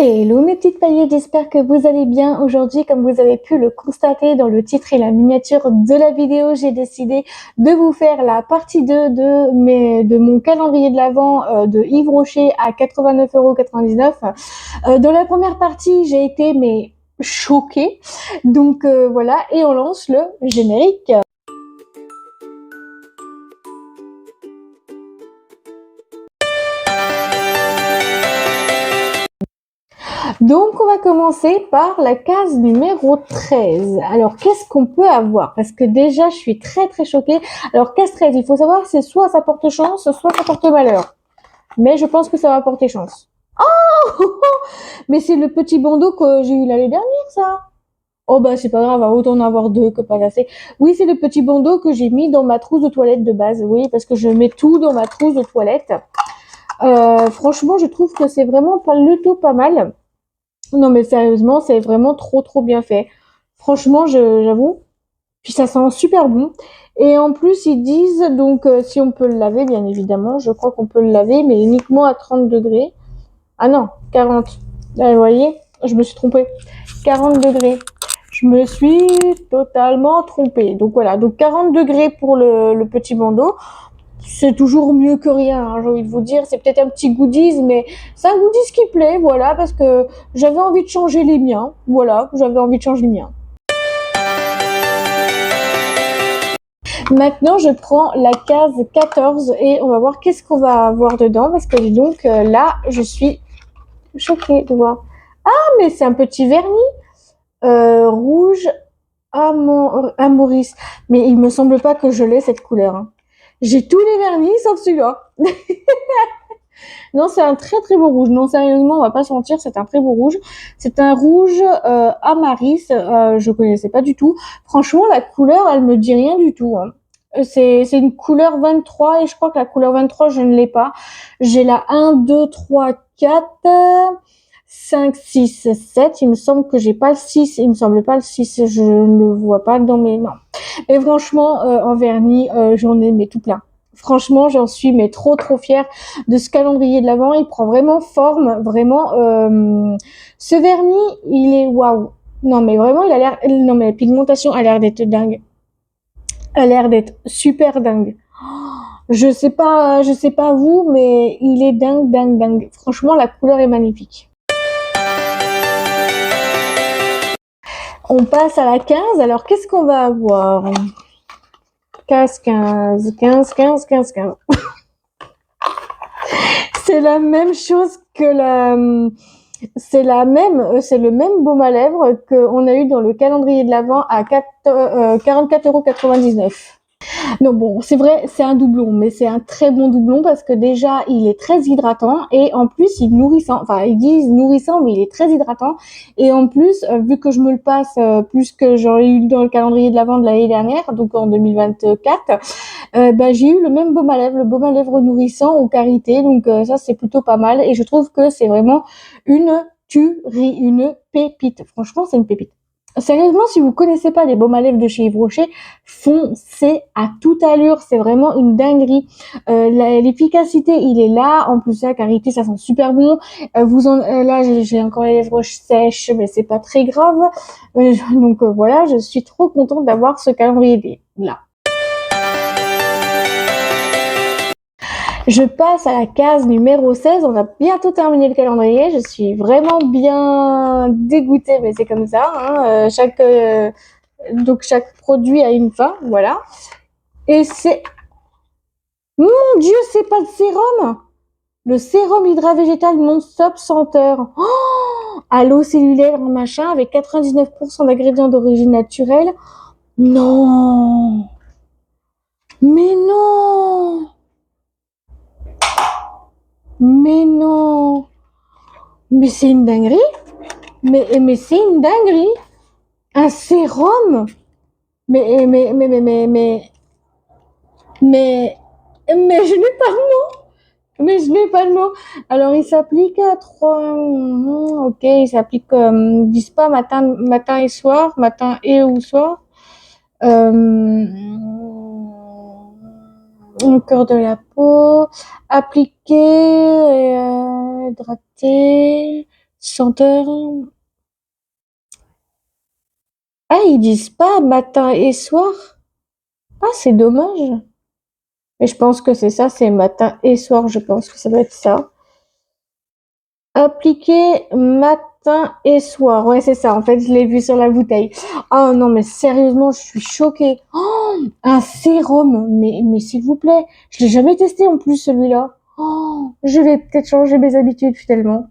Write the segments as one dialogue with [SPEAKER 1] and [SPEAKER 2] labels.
[SPEAKER 1] Hello mes petites paillettes, j'espère que vous allez bien. Aujourd'hui, comme vous avez pu le constater dans le titre et la miniature de la vidéo, j'ai décidé de vous faire la partie 2 de mon calendrier de l'Avent de Yves Rocher à 89,99 €. Dans la première partie, j'ai été choquée. Donc voilà, et on lance le générique. Donc, on va commencer par la case numéro 13. Alors, qu'est-ce qu'on peut avoir? Parce que déjà, je suis très très choquée. Alors, case 13, il faut savoir, c'est soit ça porte chance, soit ça porte malheur. Mais je pense que ça va porter chance. Oh mais c'est le petit bandeau que j'ai eu l'année dernière, ça. Oh bah c'est pas grave, autant en avoir deux que pas assez. Oui, c'est le petit bandeau que j'ai mis dans ma trousse de toilette de base. Oui, parce que je mets tout dans ma trousse de toilette. Franchement, je trouve que c'est vraiment pas le tout pas mal. Non, mais sérieusement, c'est vraiment trop trop bien fait. Franchement, j'avoue. Puis ça sent super bon. Et en plus, ils disent donc si on peut le laver, bien évidemment. Je crois qu'on peut le laver, mais uniquement à 30 degrés. Ah non, 40. Là, vous voyez, je me suis trompée. 40 degrés. Je me suis totalement trompée. Donc voilà, donc 40 degrés pour le petit bandeau. C'est toujours mieux que rien, hein, j'ai envie de vous dire. C'est peut-être un petit goodies, mais c'est un goodies qui plaît, voilà, parce que j'avais envie de changer les miens. Voilà, j'avais envie de changer les miens. Maintenant, je prends la case 14 et on va voir qu'est-ce qu'on va avoir dedans, parce que donc là, je suis choquée de voir. Ah, mais c'est un petit vernis rouge à Maurice. Mais il me semble pas que je l'ai cette couleur, hein. J'ai tous les vernis sauf celui-là. Non, c'est un très très beau rouge. Non, sérieusement, on va pas se mentir, c'est un très beau rouge. C'est un rouge Amaris. Je connaissais pas du tout. Franchement, la couleur, elle me dit rien du tout, hein. C'est une couleur 23 et je crois que la couleur 23, je ne l'ai pas. J'ai la 1, 2, 3, 4, 5, 6, 7. Il me semble que j'ai pas le 6. Il me semble pas le 6. Je ne le vois pas dans mes mains. Et franchement, en vernis, j'en ai mais tout plein. Franchement, j'en suis mais trop trop fière de ce calendrier de l'Avent. Il prend vraiment forme, vraiment. Ce vernis, il est waouh. Non mais vraiment, il a l'air. Non mais la pigmentation a l'air d'être dingue. A l'air d'être super dingue. Je sais pas vous, mais il est dingue, dingue, dingue. Franchement, la couleur est magnifique. On passe à la 15. Alors, qu'est-ce qu'on va avoir? 15, 15, 15, 15, 15, 15. C'est la même chose que c'est le même baume à lèvres qu'on a eu dans le calendrier de l'Avent à 44,99 €. Non, bon, c'est vrai, c'est un doublon, mais c'est un très bon doublon parce que déjà, il est très hydratant et en plus, il est nourrissant. Enfin, ils disent nourrissant, mais il est très hydratant. Et en plus, vu que je me le passe plus que j'en ai eu dans le calendrier de l'Avent de l'année dernière, donc en 2024, bah, j'ai eu le même baume à lèvres, le baume à lèvres nourrissant au karité. Donc ça, c'est plutôt pas mal. Et je trouve que c'est vraiment une tuerie, une pépite. Franchement, c'est une pépite. Sérieusement, si vous connaissez pas les baumes à lèvres de chez Yves Rocher, foncez à toute allure. C'est vraiment une dinguerie. L'efficacité, il est là. En plus, la karité, ça sent super bon. Là, j'ai encore les lèvres sèches, mais c'est pas très grave. Donc voilà, je suis trop contente d'avoir ce calendrier là. Je passe à la case numéro 16. On a bientôt terminé le calendrier. Je suis vraiment bien dégoûtée, mais c'est comme ça, hein. Donc chaque produit a une fin, voilà. Et c'est... Mon Dieu, c'est pas le sérum! Le sérum hydra-végétal non-stop senteur. Oh, à l'eau cellulaire, machin, avec 99% d'ingrédients d'origine naturelle. Non! Mais non! Mais non! Mais c'est une dinguerie! Mais c'est une dinguerie! Un sérum! Mais, mais, mais, mais, mais, mais, mais, mais je n'ai pas le mot! Mais je n'ai pas le mot. Alors, il s'applique à trois. Ok, il s'applique. Ils disent pas matin et soir, matin et ou soir. Au cœur de la peau, appliquer, hydrater, Senteur. Ah, ils disent pas matin et soir? Ah, c'est dommage. Mais je pense que c'est ça, c'est matin et soir. Je pense que ça doit être ça. Appliquer matin et soir. Ouais, c'est ça. En fait, je l'ai vu sur la bouteille. Ah non, mais sérieusement, je suis choquée. Oh, un sérum. Mais s'il vous plaît. Je l'ai jamais testé en plus, celui-là. Oh, je vais peut-être changer mes habitudes finalement.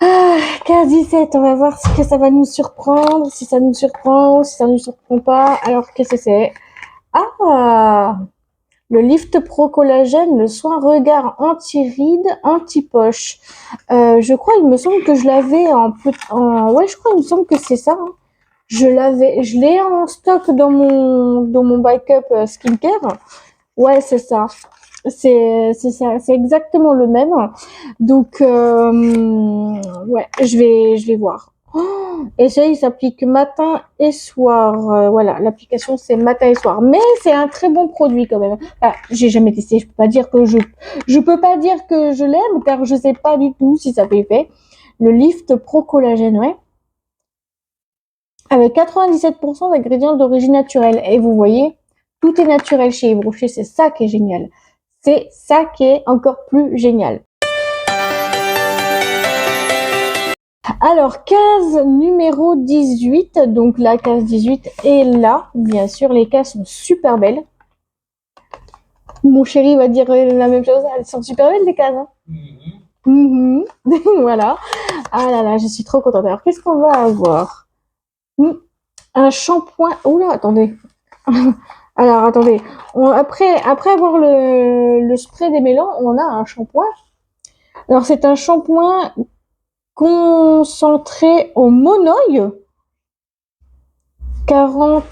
[SPEAKER 1] Ah, 15-17, on va voir ce que ça va nous surprendre, si ça nous surprend, si ça nous surprend pas. Alors, qu'est-ce que c'est? Ah, le Lift Pro Collagène, le soin regard anti-rides, anti-poche. Je crois, il me semble que je l'avais ouais, je crois, il me semble que c'est ça, hein. Je l'ai en stock dans mon backup skincare. Ouais, c'est ça. C'est ça, c'est exactement le même. Donc, ouais, je vais voir. Oh, et ça, il s'applique matin et soir. Voilà, l'application c'est matin et soir. Mais c'est un très bon produit quand même. Ah, j'ai jamais testé. Je peux pas dire que je l'aime car je sais pas du tout si ça fait effet. Le Lift Pro Collagène, ouais, avec 97% d'ingrédients d'origine naturelle. Et vous voyez, tout est naturel chez Yves Rocher. C'est ça qui est génial. C'est ça qui est encore plus génial. Alors, case numéro 18. Donc, la case 18 est là. Bien sûr, les cases sont super belles. Mon chéri va dire la même chose. Elles sont super belles, les cases. Hein. Mm-hmm. Voilà. Ah là là, je suis trop contente. Alors, qu'est-ce qu'on va avoir? Un shampoing. Oula, attendez. Alors, attendez. Après avoir le spray démêlant, on a un shampoing. Alors, c'est un shampoing concentré au monoï. 40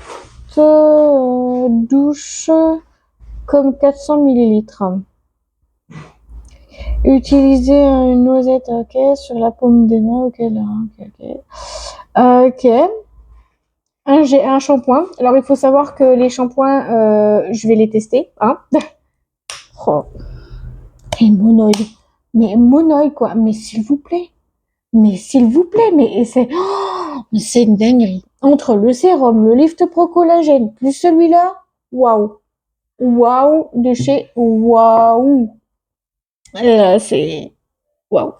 [SPEAKER 1] douches comme 400 millilitres. Utiliser une noisette, ok, sur la paume des mains, ok, là, ok. Ok. J'ai un shampoing. Alors, il faut savoir que les shampoings, je vais les tester, hein. Oh. Et monoï. Mais monoï, quoi. Mais s'il vous plaît. Mais c'est une dinguerie. Entre le sérum, le Lift Pro Collagène, plus celui-là, waouh. Waouh de chez waouh. C'est waouh.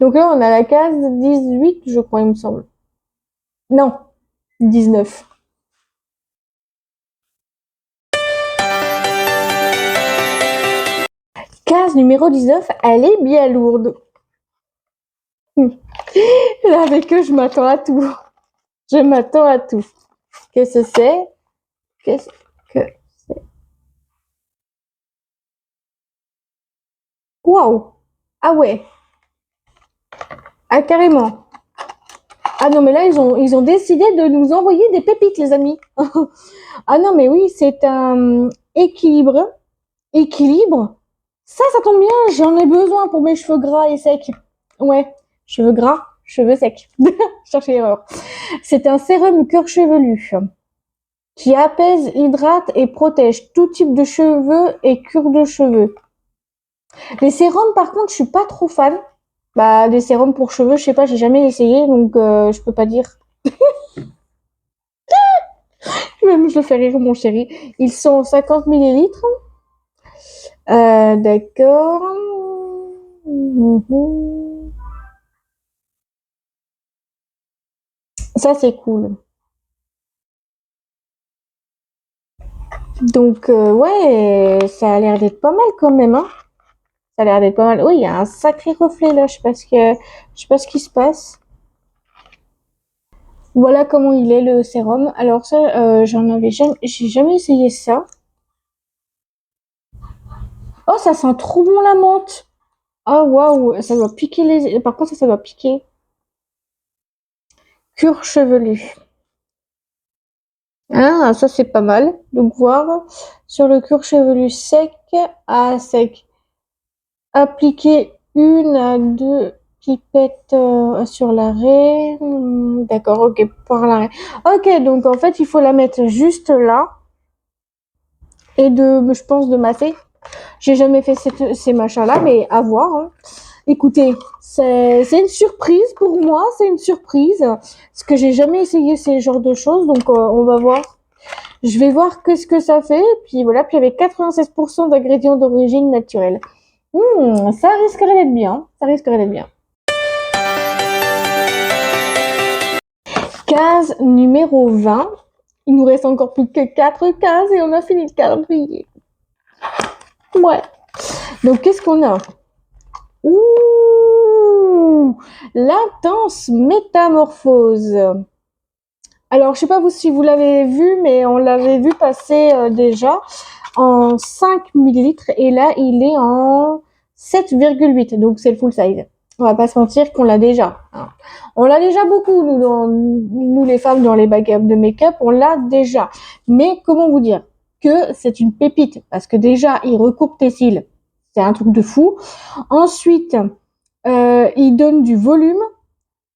[SPEAKER 1] Donc là, on a la case 18, je crois, il me semble. Non, 19. Case numéro 19, elle est bien lourde. Là, avec eux, je m'attends à tout. Je m'attends à tout. Qu'est-ce que c'est? Qu'est-ce que c'est? Waouh! Ah ouais! Ah, carrément! Ah non, mais là, ils ont décidé de nous envoyer des pépites, les amis. Ah non, mais oui, c'est un équilibre. Équilibre. Ça tombe bien, j'en ai besoin pour mes cheveux gras et secs. Ouais, cheveux gras, cheveux secs. Cherchez l'erreur. C'est un sérum cuir chevelu qui apaise, hydrate et protège tout type de cheveux et cure de cheveux. Les sérums, par contre, je suis pas trop fan. Bah, des sérums pour cheveux, je sais pas, j'ai jamais essayé, donc je peux pas dire. Même je le fais rire, mon chéri. Ils sont 50 millilitres. D'accord. Mhm. Ça, c'est cool. Donc, ouais, ça a l'air d'être pas mal quand même, hein. Ça a l'air d'être pas mal. Oui, il y a un sacré reflet là. Je sais pas ce qui se passe. Voilà comment il est le sérum. Alors ça, j'ai jamais essayé ça. Oh, ça sent trop bon la menthe. Ah waouh, ça doit piquer les. Par contre, ça doit piquer. Cure chevelu. Ah, ça c'est pas mal. Donc voir sur le cuir chevelu sec à sec. Appliquer une à deux pipettes sur l'arrêt. D'accord, ok, pour l'arrêt. Ok, donc en fait, il faut la mettre juste là et je pense, de masser. J'ai jamais fait ces machins-là, mais à voir, hein. Écoutez, c'est une surprise pour moi, c'est une surprise. Parce que j'ai jamais essayé ces genres de choses, donc on va voir. Je vais voir qu'est-ce que ça fait. Puis voilà, puis avec 96% d'ingrédients d'origine naturelle. Ça risquerait d'être bien. Ça risquerait d'être bien. Case numéro 20. Il nous reste encore plus que 4 cases et on a fini le calendrier. Ouais. Donc qu'est-ce qu'on a? Ouh, l'intense métamorphose. Alors, je sais pas si vous l'avez vu, mais on l'avait vu passer déjà en 5 millilitres et là, il est en 7,8. Donc, c'est le full size. On va pas se mentir qu'on l'a déjà, hein. On l'a déjà beaucoup, nous les femmes dans les baguettes de make-up, on l'a déjà. Mais comment vous dire que c'est une pépite parce que déjà, il recoupe tes cils. C'est un truc de fou. Ensuite, il donne du volume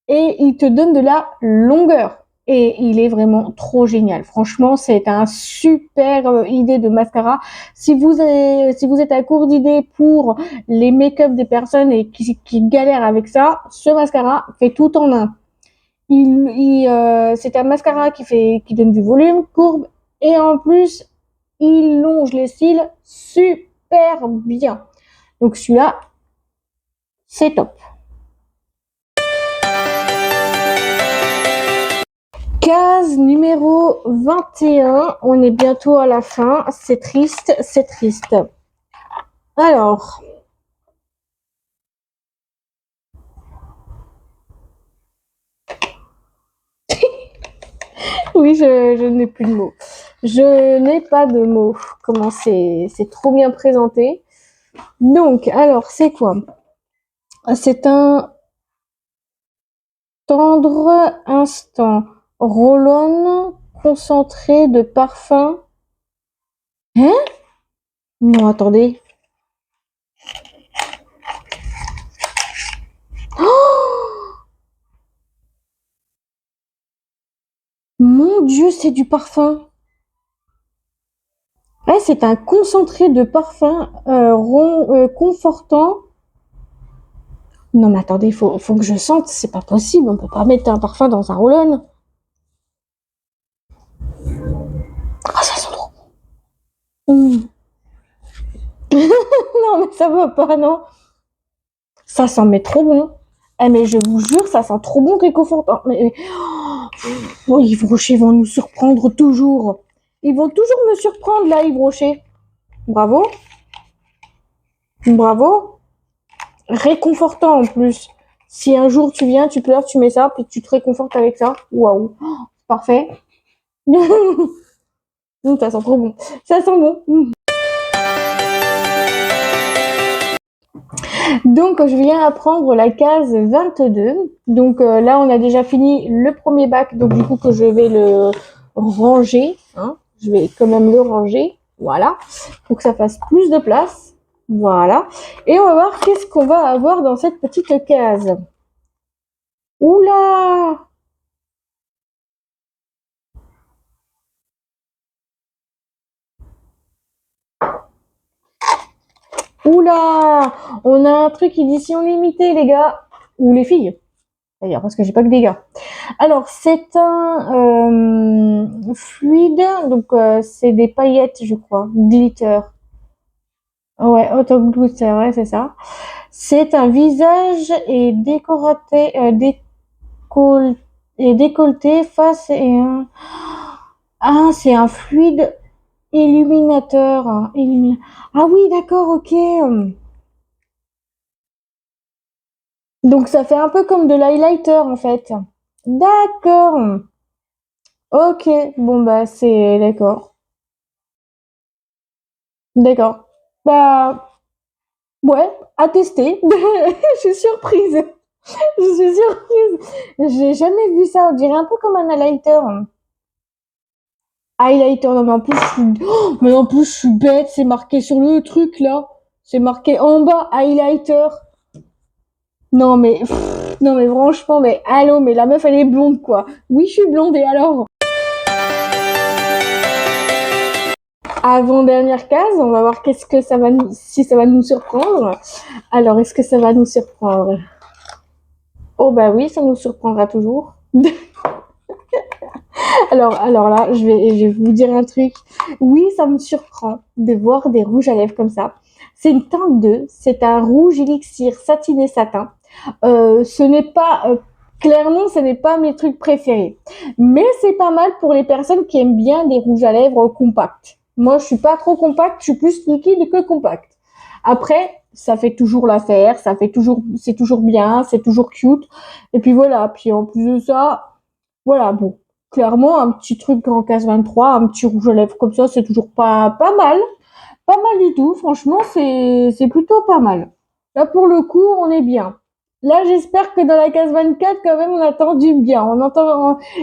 [SPEAKER 1] et il te donne de la longueur. Et il est vraiment trop génial. Franchement, c'est un super idée de mascara. Si vous êtes à court d'idées pour les make-up des personnes et qui galèrent avec ça, ce mascara fait tout en un. C'est un mascara qui donne du volume, courbe, et en plus, il longe les cils super bien. Donc celui-là, c'est top. Case numéro 21, on est bientôt à la fin, c'est triste, c'est triste. Alors, oui, je n'ai plus de mots. Je n'ai pas de mots. Comment c'est trop bien présenté. Donc, alors, c'est quoi? C'est un tendre instant. Roll-on concentré de parfum. Hein? Non, attendez. Oh, mon Dieu, c'est du parfum. Ouais, c'est un concentré de parfum confortant. Non, mais attendez, faut que je sente. C'est pas possible. On peut pas mettre un parfum dans un roll-on. Ah, ça sent trop bon. Non, mais ça va pas, non. Ça sent mais trop bon. Eh, mais je vous jure, ça sent trop bon, réconfortant. Mais oh, Yves Rocher vont nous surprendre toujours. Ils vont toujours me surprendre, là, Yves Rocher. Bravo. Bravo. Réconfortant, en plus. Si un jour tu viens, tu pleures, tu mets ça, puis tu te réconfortes avec ça. Waouh. Parfait. Ça sent trop bon. Ça sent bon. Donc, je viens à prendre la case 22. Donc là, on a déjà fini le premier bac. Donc, du coup, que je vais le ranger, hein. Je vais quand même le ranger. Voilà. Pour que ça fasse plus de place. Voilà. Et on va voir qu'est-ce qu'on va avoir dans cette petite case. Oula! Oula! On a un truc édition limitée, les gars. Ou les filles. D'ailleurs, parce que j'ai pas que des gars. Alors, c'est un fluide, donc c'est des paillettes, je crois, glitter. Ouais, auto glitter, ouais, c'est ça. C'est un visage et décolleté face et un... Ah, c'est un fluide illuminateur. Ah oui, d'accord, ok. Donc ça fait un peu comme de l'highlighter en fait. D'accord. Ok, bon bah c'est d'accord. D'accord. Bah ouais, à tester. Je suis surprise. Je suis surprise. J'ai jamais vu ça. On dirait un peu comme un highlighter. Highlighter, non mais en plus mais en plus je suis bête. C'est marqué sur le truc là. C'est marqué en bas highlighter. Non mais non mais franchement mais allô mais la meuf elle est blonde quoi. Oui je suis blonde et alors. Avant-dernière case, on va voir qu'est-ce que ça va nous, si ça va nous surprendre. Alors, est-ce que ça va nous surprendre? Oh bah oui, ça nous surprendra toujours. Alors là, je vais vous dire un truc. Oui, ça me surprend de voir des rouges à lèvres comme ça. C'est une teinte 2, c'est un rouge élixir satiné satin. Ce n'est pas clairement, ce n'est pas mes trucs préférés, mais c'est pas mal pour les personnes qui aiment bien des rouges à lèvres compacts. Moi, je suis pas trop compacte, je suis plus liquide que compacte. Après, ça fait toujours l'affaire, c'est toujours bien, c'est toujours cute. Et puis voilà. Puis en plus de ça, voilà, bon, clairement, un petit truc en case 23, un petit rouge à lèvres comme ça, c'est toujours pas mal. Pas mal du tout. Franchement, c'est plutôt pas mal. Là, pour le coup, on est bien. Là, j'espère que dans la case 24, quand même, on attend du bien.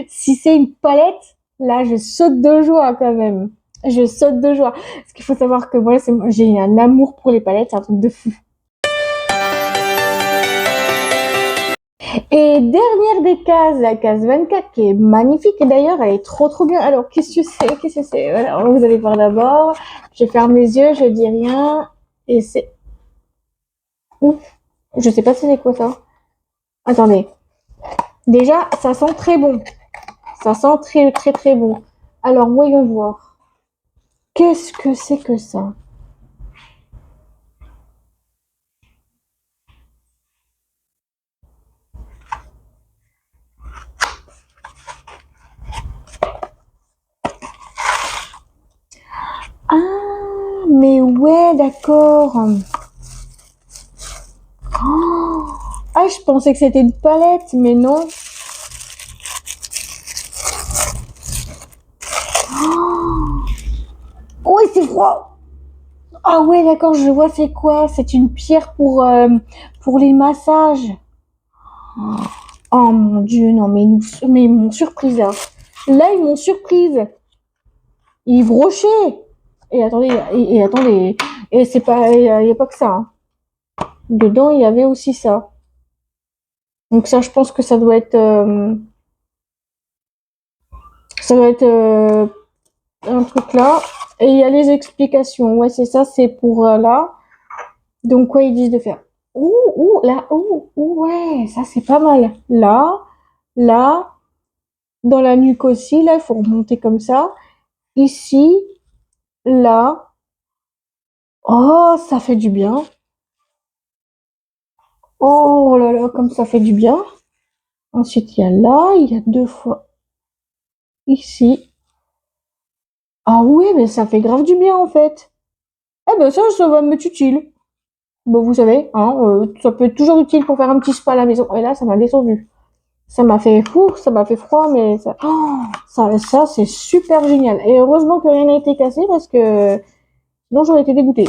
[SPEAKER 1] Si c'est une palette, là, je saute de joie, quand même. Je saute de joie. Parce qu'il faut savoir que moi, j'ai un amour pour les palettes, c'est un truc de fou. Et dernière des cases, la case 24, qui est magnifique. Et d'ailleurs, elle est trop bien. Alors, qu'est-ce que c'est? Voilà, vous allez voir d'abord. Je ferme les yeux, je dis rien. Et c'est... Ouf. Je sais pas si c'est quoi ça. Attendez. Déjà, ça sent très bon. Ça sent très bon. Alors, voyons voir. Qu'est-ce que c'est que ça? Ah, mais ouais, d'accord. Oh. Ah, je pensais que c'était une palette, mais non. Oh, c'est froid. Ah ouais, d'accord, je vois c'est quoi. C'est une pierre pour les massages. Oh mon Dieu, non, mais ils m'ont surprise là. Là, ils m'ont surprise. Yves Rocher. Et attendez, et c'est pas, il y a pas que ça, hein. Dedans, il y avait aussi ça. Donc ça, je pense que ça doit être un truc là. Et il y a les explications. Ouais, c'est ça, c'est pour là. Donc quoi ils disent de faire? Là, ouais, ça c'est pas mal. Là, dans la nuque aussi, là, il faut remonter comme ça. Ici, là. Oh, ça fait du bien. Oh là là, comme ça fait du bien. Ensuite, il y a là, il y a deux fois ici. Ah oui, mais ça fait grave du bien en fait. Eh ben ça va m'être utile. Bon, vous savez, hein, ça peut être toujours utile pour faire un petit spa à la maison. Et là, ça m'a descendu. Ça m'a fait fou, ça m'a fait froid, mais ça c'est super génial. Et heureusement que rien n'a été cassé parce que sinon j'aurais été dégoûtée.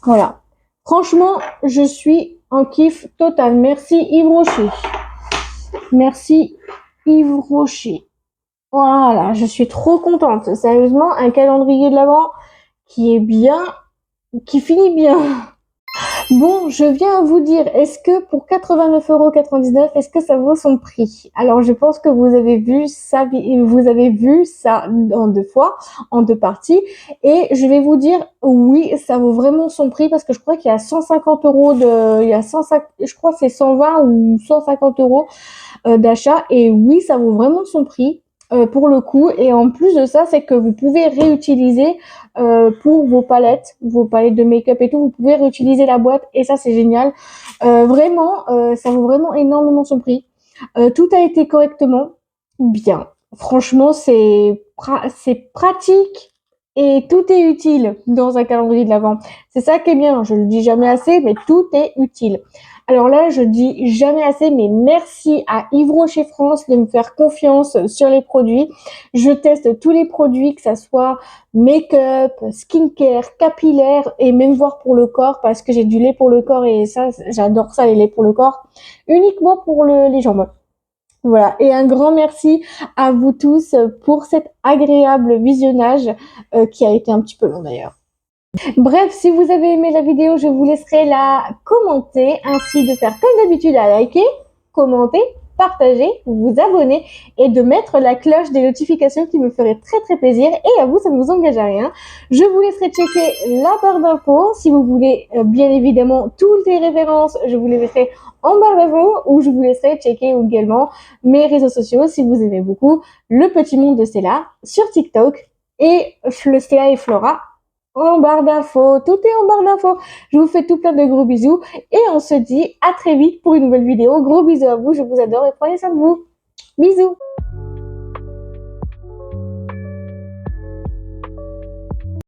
[SPEAKER 1] Voilà. Franchement, je suis en kiff total. Merci Yves Rocher. Merci Yves Rocher. Voilà, je suis trop contente. Sérieusement, un calendrier de l'Avent qui est bien, qui finit bien. Bon, je viens à vous dire, est-ce que pour 89,99 €, est-ce que ça vaut son prix? Alors, je pense que vous avez vu ça en deux fois, en deux parties, et je vais vous dire, oui, ça vaut vraiment son prix parce que je crois qu'il y a 150 € il y a 150, je crois que c'est 120 ou 150 € d'achat, et oui, ça vaut vraiment son prix. Pour le coup, et en plus de ça, c'est que vous pouvez réutiliser pour vos palettes de make-up et tout, vous pouvez réutiliser la boîte et ça c'est génial. Vraiment, ça vaut vraiment énormément son prix. Tout a été correctement bien. Franchement, c'est pratique et tout est utile dans un calendrier de l'Avent. C'est ça qui est bien. Je le dis jamais assez, mais tout est utile. Alors là, je dis jamais assez, mais merci à Yves Rocher France de me faire confiance sur les produits. Je teste tous les produits, que ça soit make-up, skincare, capillaire et même voir pour le corps parce que j'ai du lait pour le corps et ça, j'adore ça, les laits pour le corps, uniquement pour les jambes. Voilà, et un grand merci à vous tous pour cet agréable visionnage qui a été un petit peu long d'ailleurs. Bref, si vous avez aimé la vidéo, je vous laisserai la commenter, ainsi de faire comme d'habitude à liker, commenter, partager, vous abonner et de mettre la cloche des notifications qui me ferait très plaisir. Et à vous, ça ne vous engage à rien. Je vous laisserai checker la barre d'infos. Si vous voulez bien évidemment toutes les références, je vous les mettrai en barre d'infos, ou je vous laisserai checker également mes réseaux sociaux si vous aimez beaucoup le petit monde de Stella sur TikTok et Stella et Flora en barre d'infos. Tout est en barre d'infos. Je vous fais tout plein de gros bisous et on se dit à très vite pour une nouvelle vidéo. Gros bisous à vous, je vous adore et prenez soin de vous. Bisous.